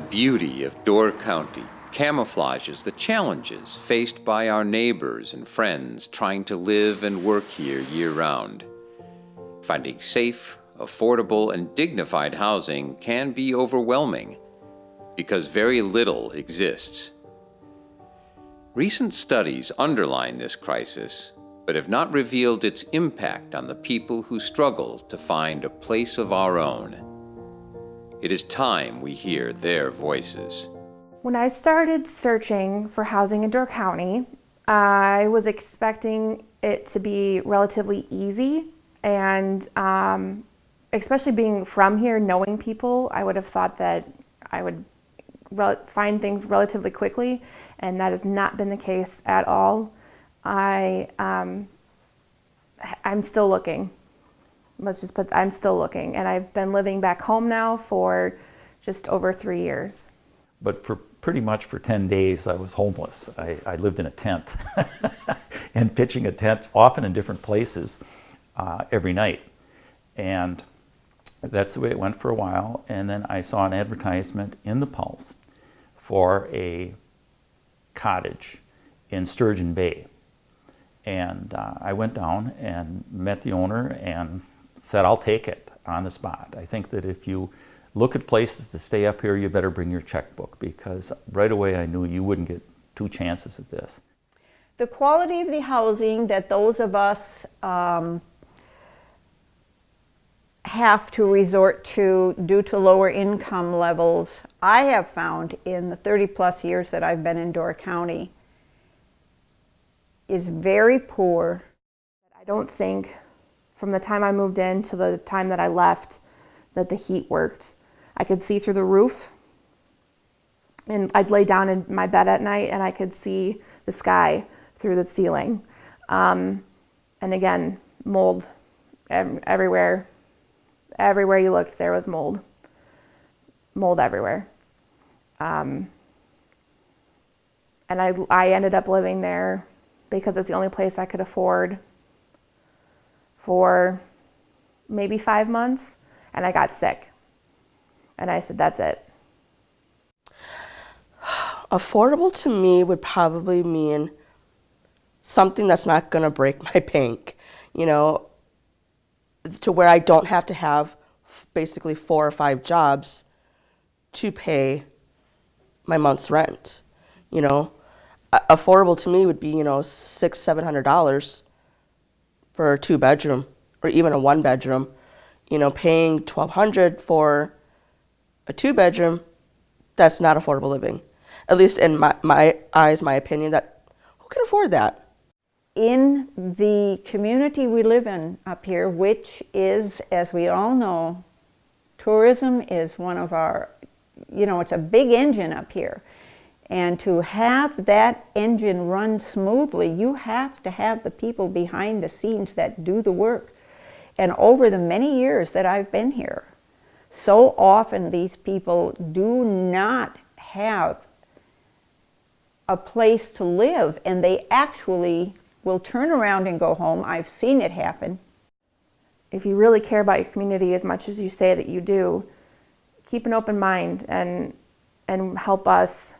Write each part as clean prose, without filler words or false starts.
beauty of Door County camouflages the challenges faced by our neighbors and friends trying to live and work here year-round. Finding safe, affordable, and dignified housing can be overwhelming because very little exists. Recent studies underline this crisis, but have not revealed its impact on the people who struggle to find a place of our own. It is time we hear their voices. When I started searching for housing in Door County, I was expecting it to be relatively easy, and especially being from here, knowing people, I would have thought that I would find things relatively quickly, and that has not been the case at all. I'm still looking. I'm still looking, and I've been living back home now for just over 3 years. But for pretty much for 10 days, I was homeless. I lived in a tent and pitching a tent, often in different places, every night. And that's the way it went for a while. And then I saw an advertisement in the Pulse for a cottage in Sturgeon Bay. And I went down and met the owner and said, I'll take it on the spot. I think that if you look at places to stay up here, you better bring your checkbook, because right away I knew you wouldn't get 2 chances at this. The quality of the housing that those of us have to resort to due to lower income levels, I have found in the 30+ years that I've been in Door County, is very poor. I don't think from the time I moved in to the time that I left that the heat worked. I could see through the roof, and I'd lay down in my bed at night and I could see the sky through the ceiling. And again, mold everywhere. Everywhere you looked, there was mold. Mold everywhere. And I ended up living there because it's the only place I could afford for maybe 5 months, and I got sick. And I said, that's it. Affordable to me would probably mean something that's not going to break my bank, you know, to where I don't have to have basically 4 or 5 jobs to pay my month's rent. You know, affordable to me would be, you know, $600-700 for a 2-bedroom or even a 1-bedroom. You know, paying $1,200 for a 2-bedroom, that's not affordable living. At least in my eyes, my opinion, that who can afford that? In the community we live in up here, which is, as we all know, tourism is one of our, you know, it's a big engine up here. And to have that engine run smoothly, you have to have the people behind the scenes that do the work. And over the many years that I've been here, so often these people do not have a place to live, and they actually will turn around and go home. I've seen it happen. If you really care about your community as much as you say that you do, keep an open mind and help us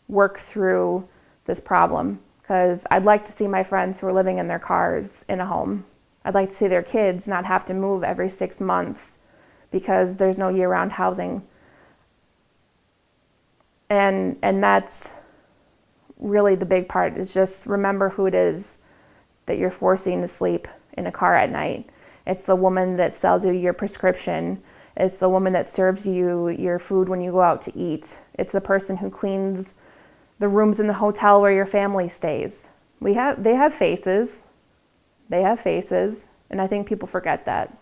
work through this problem. Because I'd like to see my friends who are living in their cars in a home. I'd like to see their kids not have to move every 6 months because there's no year-round housing. And that's really the big part, is just remember who it is that you're forcing to sleep in a car at night. It's the woman that sells you your prescription. It's the woman that serves you your food when you go out to eat. It's the person who cleans the rooms in the hotel where your family stays. They have faces. They have faces, and I think people forget that.